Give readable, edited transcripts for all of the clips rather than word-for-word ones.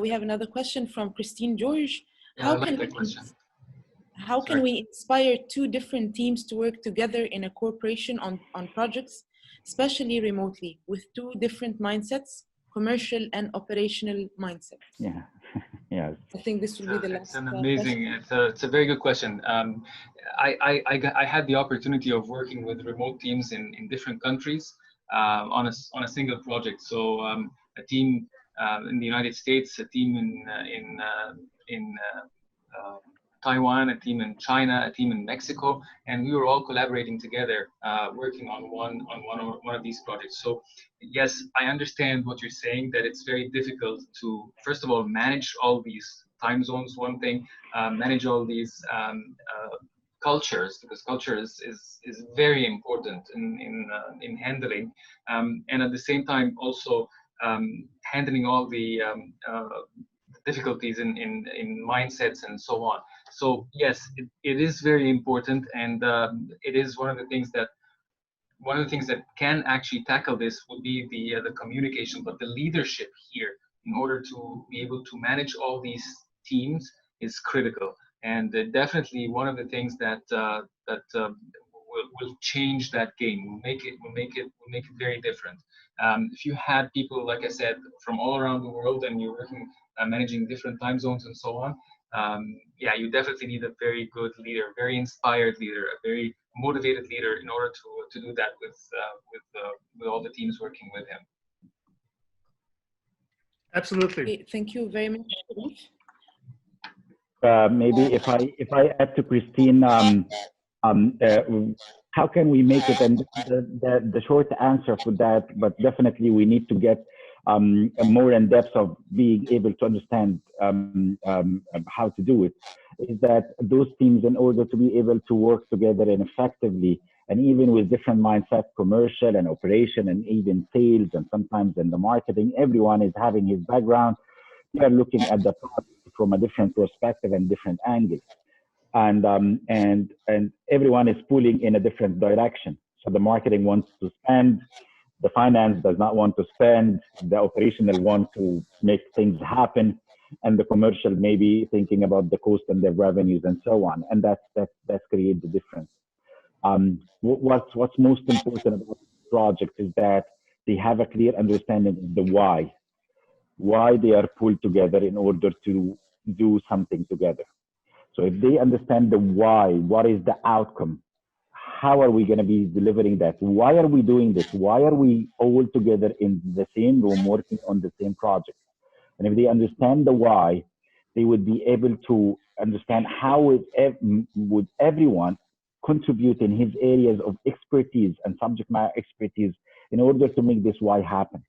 We have another question from Christine George. Yeah, I like that question. How can we inspire two different teams to work together in a cooperation on projects, especially remotely, with two different mindsets, commercial and operational mindset? Yeah, yes. I think this will be the last. It's an amazing. It's a very good question. I had the opportunity of working with remote teams in different countries on a single project. So a team in the United States, a team in Taiwan, a team in China, a team in Mexico, and we were all collaborating together, working on one of these projects. So yes, I understand what you're saying, that it's very difficult to, first of all, manage all these time zones, one thing, manage all these cultures, because culture is very important in handling, and at the same time also handling all the difficulties in mindsets and so on. So yes, it is very important, and it is one of the things that can actually tackle this would be the communication, but the leadership here, in order to be able to manage all these teams, is critical. And definitely one of the things that will change that game, will make it very different. If you had people, like I said, from all around the world, and you're working managing different time zones and so on, yeah, you definitely need a very good leader, very inspired leader, a very motivated leader, in order to do that with all the teams working with him. Absolutely. Thank you very much. Maybe if I add to Christine, how can we make it? And the short answer for that, but definitely we need to get more in depth of being able to understand how to do it, is that those teams, in order to be able to work together and effectively, and even with different mindsets, commercial and operation, and even sales, and sometimes in the marketing, everyone is having his background. We are looking at the product from a different perspective and different angles, and everyone is pulling in a different direction. So the marketing wants to spend, the finance does not want to spend, the operational want to make things happen, and the commercial maybe thinking about the cost and the revenues and so on. And that's creates the difference. What's most important about projects is that they have a clear understanding of the why they are pulled together in order to do something together. So if they understand the why, what is the outcome? How are we going to be delivering that? Why are we doing this? Why are we all together in the same room working on the same project? And if they understand the why, they would be able to understand how would everyone contribute in his areas of expertise and subject matter expertise in order to make this why happen.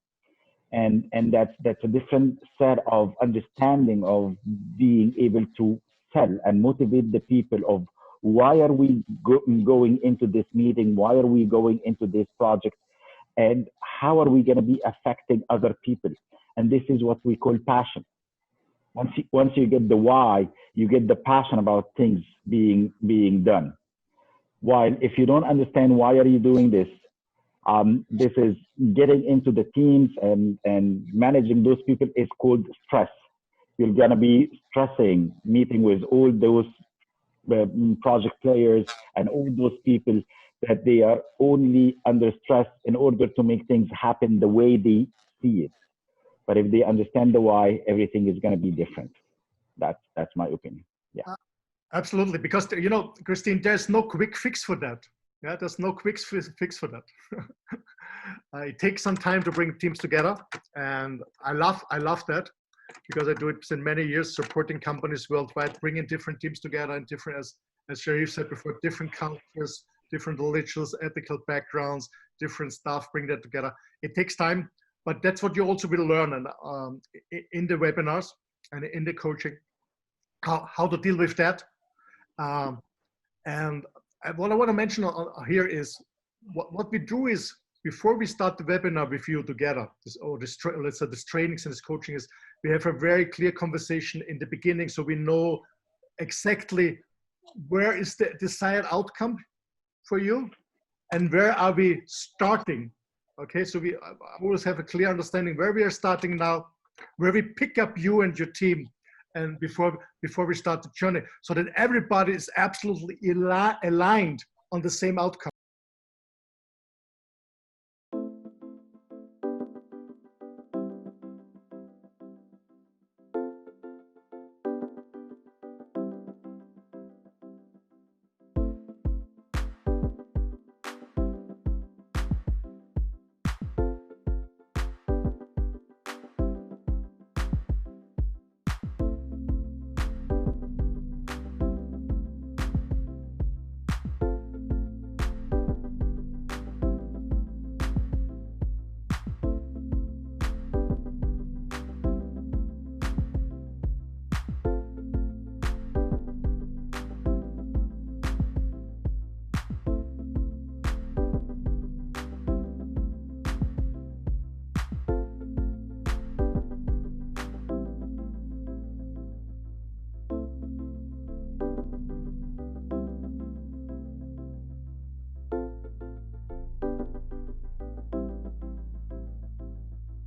And that's a different set of understanding of being able to sell and motivate the people of why are we going into this meeting? Why are we going into this project? And how are we going to be affecting other people? And this is what we call passion. Once you get the why, you get the passion about things being done. While if you don't understand why are you doing this, this is getting into the teams and managing those people is called stress. You're going to be stressing, meeting with all those project players and all those people that they are only under stress in order to make things happen the way they see it. But if they understand the why, everything is going to be different. That's my opinion. Yeah. Absolutely, because you know, Christine, there's no quick fix for that. Yeah, there's no quick fix for that. It takes some time to bring teams together, and I love that, because I do it in many years, supporting companies worldwide, bringing different teams together, and different, as Sherif said before, different cultures, different religious, ethical backgrounds, different stuff, bring that together. It takes time, but that's what you also will learn and in the webinars and in the coaching, how to deal with that. And what I want to mention here is what we do is, before we start the webinar with you together, let's say this trainings and this coaching, is we have a very clear conversation in the beginning, so we know exactly where is the desired outcome for you and where are we starting. Okay, so we always have a clear understanding where we are starting now where we pick up you and your team, and before we start the journey, so that everybody is absolutely aligned on the same outcome.